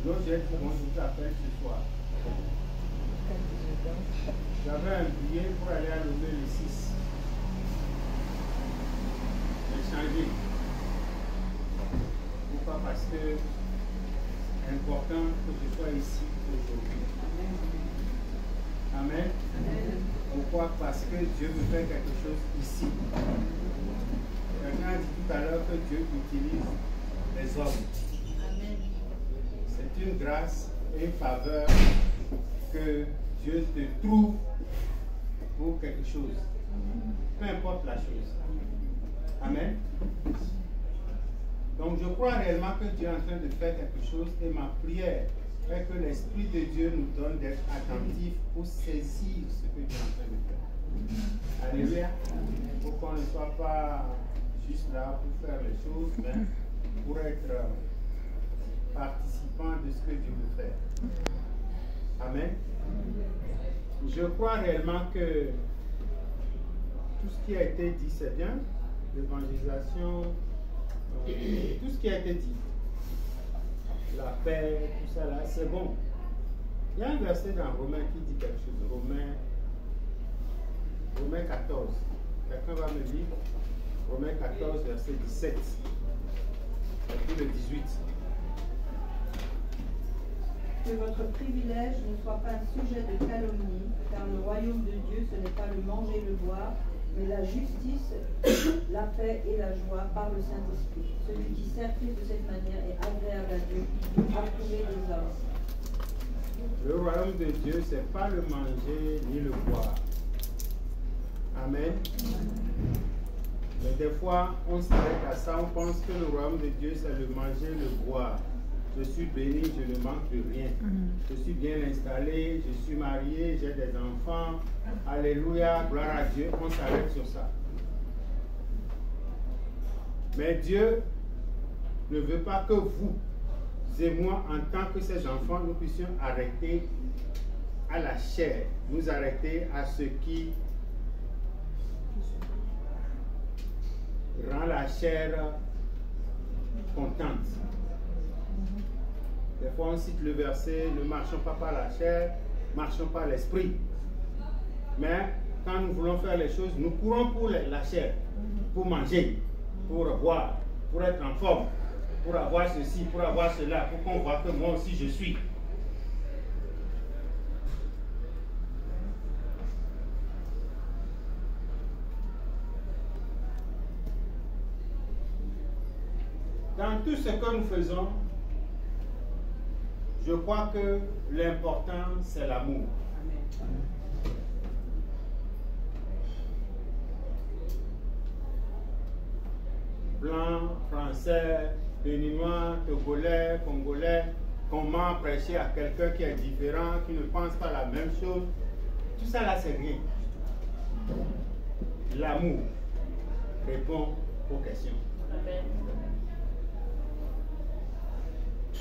Donc j'ai dit, bon, je vous appelle ce soir. J'avais un billet pour aller à Lomé le 6. J'ai changé. Pourquoi? Parce que c'est important que je sois ici aujourd'hui. Amen. Pourquoi? Parce que Dieu veut faire quelque chose ici. Quelqu'un a dit tout à l'heure que Dieu utilise les hommes. C'est une grâce et une faveur que Dieu te trouve pour quelque chose. Peu importe la chose. Amen. Donc je crois réellement que Dieu est en train de faire quelque chose et ma prière est que l'Esprit de Dieu nous donne d'être attentifs pour saisir ce que Dieu est en train de faire. Alléluia. Pour qu'on ne soit pas juste là pour faire les choses, mais pour être participant de ce que Dieu veut faire. Amen. Je crois réellement que tout ce qui a été dit, c'est bien. L'évangélisation, tout ce qui a été dit. La paix, tout ça là, c'est bon. Il y a un verset dans Romains qui dit quelque chose. Romains 14. Quelqu'un va me lire Romains 14, verset 17. Et puis le 18. Que votre privilège ne soit pas un sujet de calomnie, car le royaume de Dieu, ce n'est pas le manger et le boire, mais la justice, la paix et la joie par le Saint-Esprit. Celui qui s'applique de cette manière est agréable à Dieu, approuvé des hommes. Le royaume de Dieu, ce n'est pas le manger ni le boire. Amen. Mais des fois, on s'arrête à ça, on pense que le royaume de Dieu, c'est le manger, le boire. Je suis béni, je ne manque de rien. Je suis bien installé, je suis marié, j'ai des enfants. Alléluia, gloire à Dieu. On s'arrête sur ça. Mais Dieu ne veut pas que vous et moi, en tant que ses enfants, nous puissions arrêter à la chair, nous arrêter à ce qui rend la chair contente. Des fois, on cite le verset, ne marchons pas par la chair, marchons par l'esprit. Mais quand nous voulons faire les choses, nous courons pour la chair, pour manger, pour boire, pour être en forme, pour avoir ceci, pour avoir cela, pour qu'on voit que moi aussi je suis. Dans tout ce que nous faisons, je crois que l'important, c'est l'amour. Blanc, français, béninois, togolais, congolais, comment prêcher à quelqu'un qui est différent, qui ne pense pas la même chose, tout ça là, c'est rien. L'amour répond aux questions. Amen.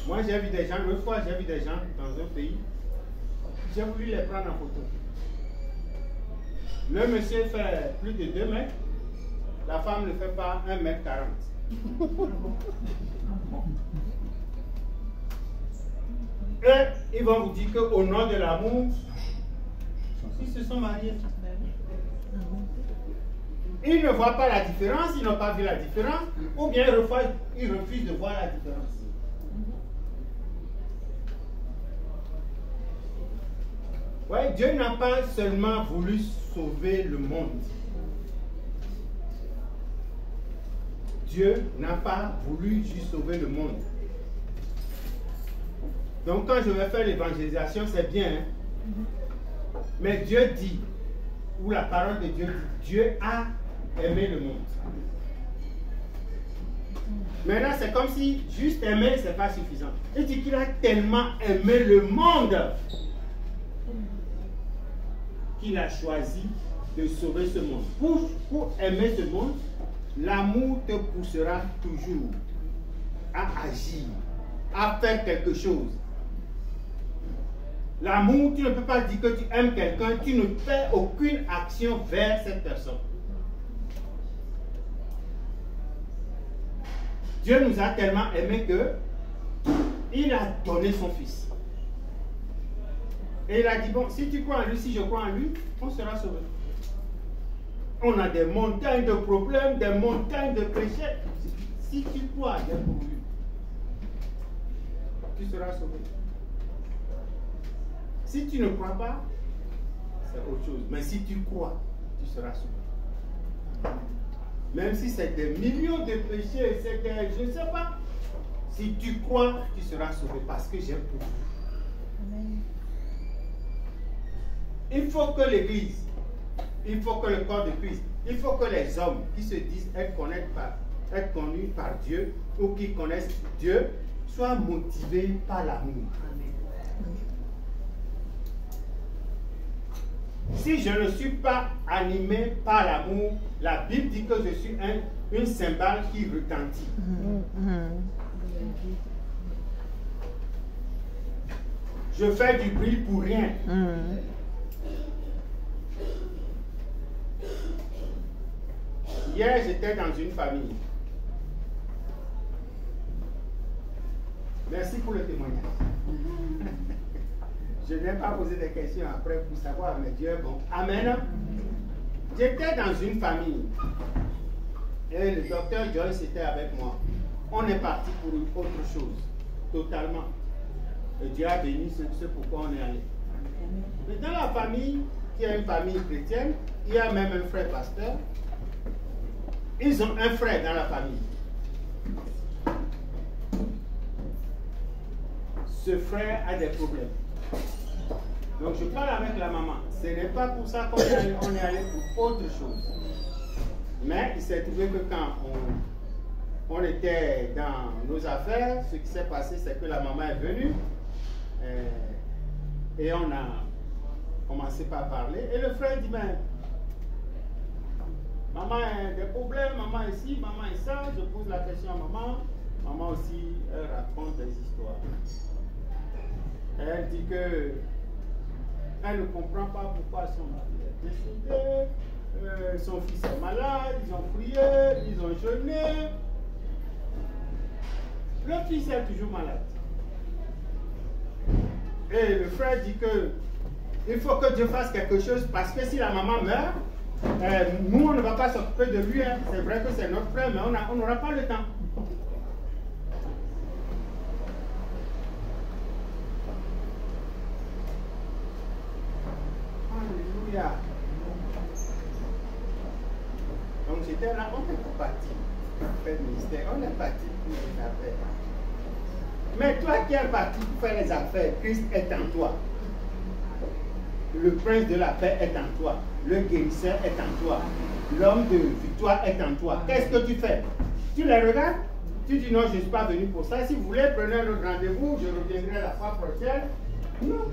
Moi, j'ai vu des gens, l'autre fois, j'ai vu des gens dans un pays, j'ai voulu les prendre en photo. Le monsieur fait plus de 2 mètres, la femme ne fait pas 1,40 m. Et ils vont vous dire qu'au nom de l'amour, ils se sont mariés. Ils ne voient pas la différence, ils n'ont pas vu la différence, ou bien ils refusent de voir la différence. Ouais, Dieu n'a pas seulement voulu sauver le monde. Dieu n'a pas voulu juste sauver le monde. Donc quand je vais faire l'évangélisation, c'est bien. Hein? Mais Dieu dit, ou la parole de Dieu dit, Dieu a aimé le monde. Maintenant, c'est comme si juste aimer, ce n'est pas suffisant. Il dit qu'il a tellement aimé le monde qu'il a choisi de sauver ce monde. Pour aimer ce monde, l'amour te poussera toujours à agir, à faire quelque chose. L'amour, tu ne peux pas dire que tu aimes quelqu'un, tu ne fais aucune action vers cette personne. Dieu nous a tellement aimés que il a donné son fils. Et il a dit, bon, si tu crois en lui, si je crois en lui, on sera sauvé. On a des montagnes de problèmes, des montagnes de péchés. Si tu crois en lui, tu seras sauvé. Si tu ne crois pas, c'est autre chose. Mais si tu crois, tu seras sauvé. Même si c'est des millions de péchés, c'est des, je ne sais pas. Si tu crois, tu seras sauvé parce que j'ai pour vous. Il faut que l'Église, il faut que le corps de Christ, il faut que les hommes qui se disent être connus par Dieu ou qui connaissent Dieu soient motivés par l'amour. Si je ne suis pas animé par l'amour, la Bible dit que je suis une cymbale qui retentit. Je fais du bruit pour rien. Hier, j'étais dans une famille. Merci pour le témoignage. Je n'ai pas posé des questions après pour savoir, mais Dieu est bon. Amen. J'étais dans une famille et le docteur Joyce était avec moi. On est parti pour une autre chose, totalement. Et Dieu a béni, c'est pourquoi on est allé. Mais dans la famille, qui est une famille chrétienne, il y a même un frère pasteur. Ils ont un frère dans la famille. Ce frère a des problèmes. Donc je parle avec la maman. Ce n'est pas pour ça qu'on est allé pour autre chose. Mais il s'est trouvé que quand on était dans nos affaires, ce qui s'est passé, c'est que la maman est venue et on a commencé par parler. Et le frère dit, ben, maman a des problèmes, maman ici, maman est ça. Je pose la question à maman. Maman aussi, elle raconte des histoires. Elle dit que elle ne comprend pas pourquoi son mari est décédé, son fils est malade, ils ont prié, ils ont jeûné. Le fils est toujours malade. Et le frère dit que il faut que Dieu fasse quelque chose parce que si la maman meurt, nous on ne va pas s'occuper de lui. Hein. C'est vrai que c'est notre frère, mais on n'aura pas le temps. Alléluia. Donc j'étais là, on est parti. Faire le ministère, on est parti pour les affaires. Mais toi qui es parti pour faire les affaires, Christ est en toi. Le prince de la paix est en toi. Le guérisseur est en toi. L'homme de victoire est en toi. Qu'est-ce que tu fais? Tu les regardes? Tu dis non, je ne suis pas venu pour ça. Si vous voulez, prenez un autre rendez-vous, je reviendrai la fois prochaine. Non.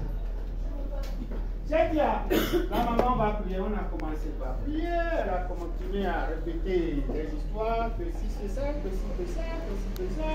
J'ai dit, la maman va prier, on a commencé par prier, elle a continué à répéter des histoires, que si c'est ça, que si c'est ça, que si c'est ça.